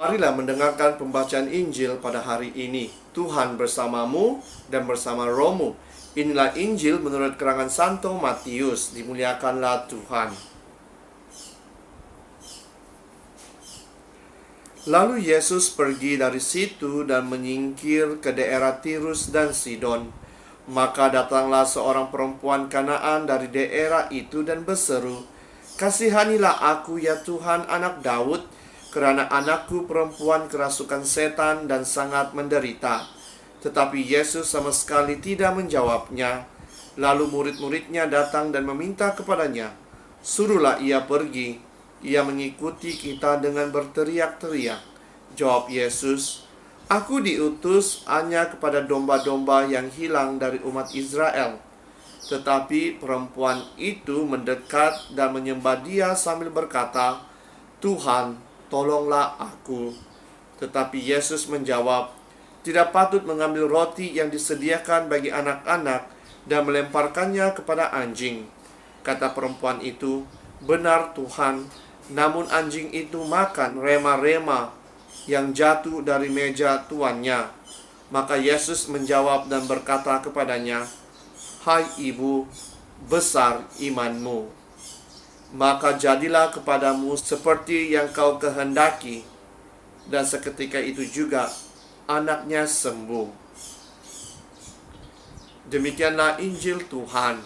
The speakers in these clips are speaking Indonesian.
Marilah mendengarkan pembacaan Injil pada hari ini. Tuhan bersamamu dan bersama rohmu. Inilah Injil menurut keterangan Santo Matius. Dimuliakanlah Tuhan. Lalu Yesus pergi dari situ dan menyingkir ke daerah Tirus dan Sidon. Maka datanglah seorang perempuan Kanaan dari daerah itu dan berseru, "Kasihanilah aku ya Tuhan, anak Daud, kerana anakku perempuan kerasukan setan dan sangat menderita." Tetapi Yesus sama sekali tidak menjawabnya. Lalu murid-muridnya datang dan meminta kepadanya, "Suruhlah ia pergi. Ia mengikuti kita dengan berteriak-teriak." Jawab Yesus, "Aku diutus hanya kepada domba-domba yang hilang dari umat Israel." Tetapi perempuan itu mendekat dan menyembah Dia sambil berkata, "Tuhan, tolonglah aku." Tetapi Yesus menjawab, "Tidak patut mengambil roti yang disediakan bagi anak-anak dan melemparkannya kepada anjing." Kata perempuan itu, "Benar Tuhan, namun anjing itu makan rema-rema yang jatuh dari meja tuannya." Maka Yesus menjawab dan berkata kepadanya, "Hai ibu, besar imanmu. Maka jadilah kepadamu seperti yang kau kehendaki." Dan seketika itu juga anaknya sembuh. Demikianlah Injil Tuhan.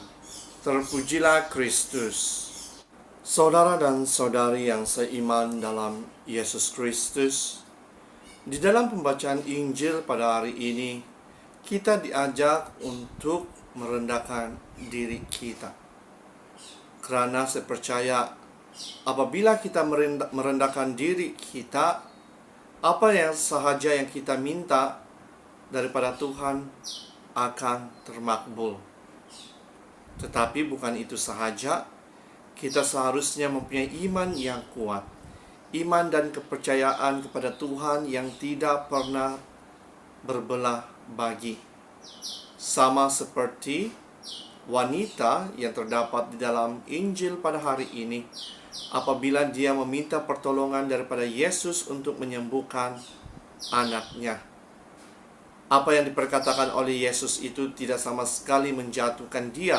Terpujilah Kristus. Saudara dan saudari yang seiman dalam Yesus Kristus, di dalam pembacaan Injil pada hari ini, kita diajak untuk merendahkan diri kita. Karena saya percaya apabila kita merendahkan diri kita, apa yang sahaja yang kita minta daripada Tuhan akan termakbul. Tetapi bukan itu sahaja, kita seharusnya mempunyai iman yang kuat. Iman dan kepercayaan kepada Tuhan yang tidak pernah berbelah bagi. Sama seperti wanita yang terdapat di dalam Injil pada hari ini, apabila dia meminta pertolongan daripada Yesus untuk menyembuhkan anaknya. Apa yang diperkatakan oleh Yesus itu tidak sama sekali menjatuhkan dia,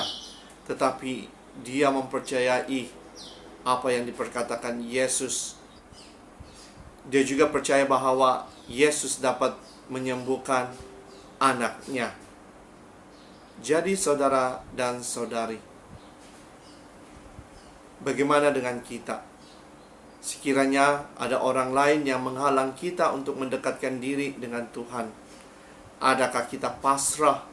tetapi dia mempercayai apa yang diperkatakan Yesus. Dia juga percaya bahwa Yesus dapat menyembuhkan anaknya. Jadi saudara dan saudari, bagaimana dengan kita? Sekiranya ada orang lain yang menghalang kita untuk mendekatkan diri dengan Tuhan, adakah kita pasrah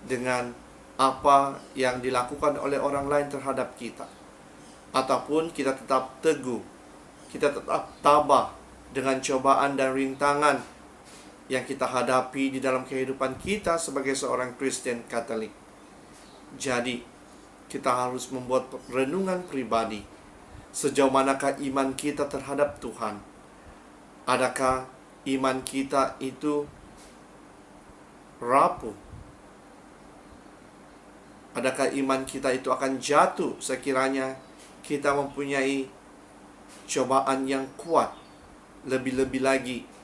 dengan apa yang dilakukan oleh orang lain terhadap kita? Ataupun kita tetap teguh, kita tetap tabah dengan cobaan dan rintangan yang kita hadapi di dalam kehidupan kita sebagai seorang Kristen Katolik? Jadi, kita harus membuat renungan pribadi. Sejauh manakah iman kita terhadap Tuhan? Adakah iman kita itu rapuh? Adakah iman kita itu akan jatuh sekiranya kita mempunyai cobaan yang kuat? Lebih-lebih lagi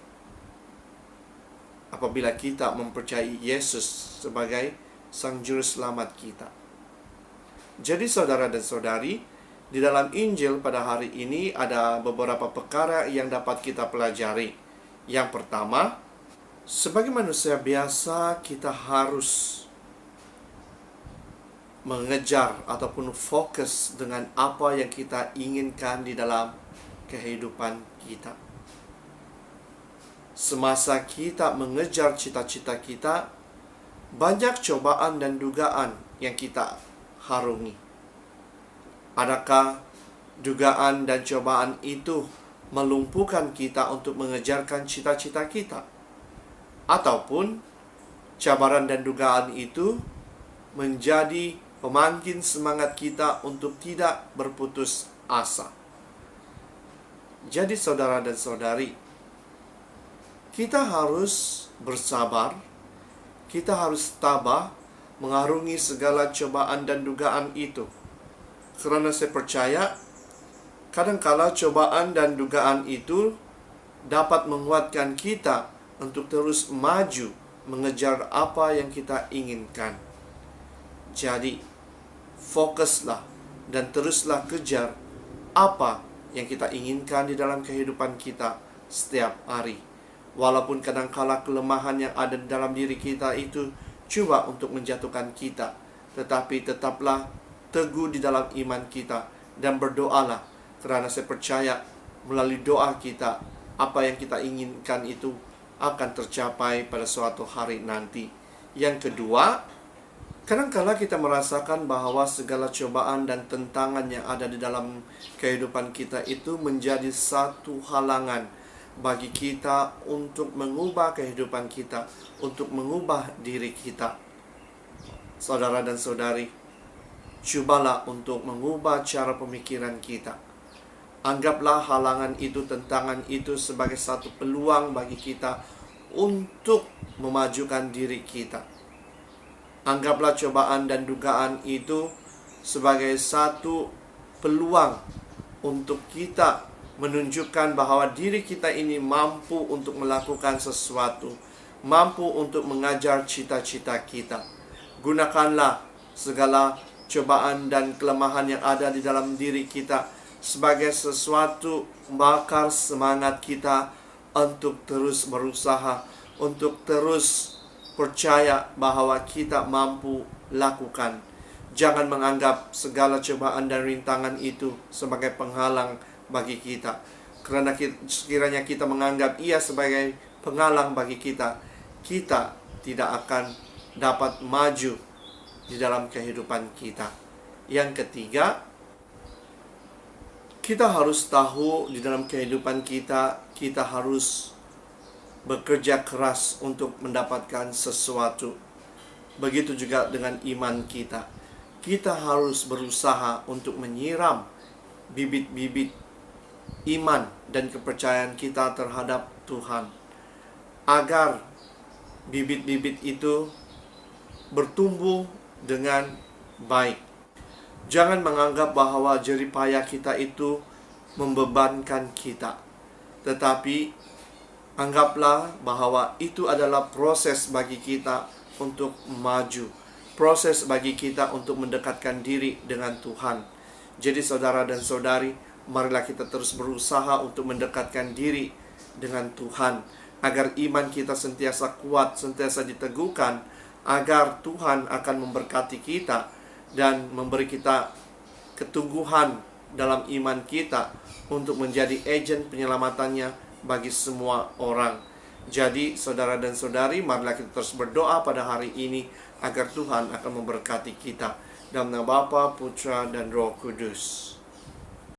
apabila kita mempercayai Yesus sebagai Sang Juru Selamat kita. Jadi saudara dan saudari, di dalam Injil pada hari ini ada beberapa perkara yang dapat kita pelajari. Yang pertama, sebagai manusia biasa kita harus mengejar ataupun fokus dengan apa yang kita inginkan di dalam kehidupan kita. Semasa kita mengejar cita-cita kita, banyak cobaan dan dugaan yang kita harungi. Adakah dugaan dan cobaan itu melumpuhkan kita untuk mengejarkan cita-cita kita? Ataupun cabaran dan dugaan itu menjadi pemangkin semangat kita untuk tidak berputus asa? Jadi saudara dan saudari, kita harus bersabar, kita harus tabah mengarungi segala cobaan dan dugaan itu. Karena saya percaya kadangkala cobaan dan dugaan itu dapat menguatkan kita untuk terus maju mengejar apa yang kita inginkan. Jadi, fokuslah dan teruslah kejar apa yang kita inginkan di dalam kehidupan kita setiap hari. Walaupun kadangkala kelemahan yang ada di dalam diri kita itu coba untuk menjatuhkan kita, tetapi tetaplah teguh di dalam iman kita dan berdoalah, karena saya percaya melalui doa kita, apa yang kita inginkan itu akan tercapai pada suatu hari nanti. Yang kedua, kadangkala kita merasakan bahwa segala cobaan dan tentangan yang ada di dalam kehidupan kita itu menjadi satu halangan bagi kita untuk mengubah kehidupan kita, untuk mengubah diri kita. Saudara dan saudari, cobalah untuk mengubah cara pemikiran kita. Anggaplah halangan itu, tentangan itu sebagai satu peluang bagi kita untuk memajukan diri kita. Anggaplah cobaan dan dugaan itu sebagai satu peluang untuk kita menunjukkan bahwa diri kita ini mampu untuk melakukan sesuatu, mampu untuk mengajar cita-cita kita. Gunakanlah segala cobaan dan kelemahan yang ada di dalam diri kita sebagai sesuatu bakar semangat kita untuk terus berusaha, untuk terus percaya bahwa kita mampu lakukan. Jangan menganggap segala cobaan dan rintangan itu sebagai penghalang bagi kita. Karena sekiranya kita menganggap ia sebagai penghalang bagi kita, kita tidak akan dapat maju di dalam kehidupan kita. Yang ketiga, kita harus tahu di dalam kehidupan kita, kita harus bekerja keras untuk mendapatkan sesuatu. Begitu juga dengan iman kita. Kita harus berusaha untuk menyiram bibit-bibit iman dan kepercayaan kita terhadap Tuhan, agar bibit-bibit itu bertumbuh dengan baik. Jangan menganggap bahwa jerih payah kita itu membebankan kita, tetapi anggaplah bahwa itu adalah proses bagi kita untuk maju, proses bagi kita untuk mendekatkan diri dengan Tuhan. Jadi saudara dan saudari, marilah kita terus berusaha untuk mendekatkan diri dengan Tuhan, agar iman kita sentiasa kuat, sentiasa diteguhkan, agar Tuhan akan memberkati kita dan memberi kita ketungguhan dalam iman kita untuk menjadi agen penyelamatannya bagi semua orang. Jadi saudara dan saudari, marilah kita terus berdoa pada hari ini agar Tuhan akan memberkati kita. Dalam nama Bapa, Putra, dan Roh Kudus.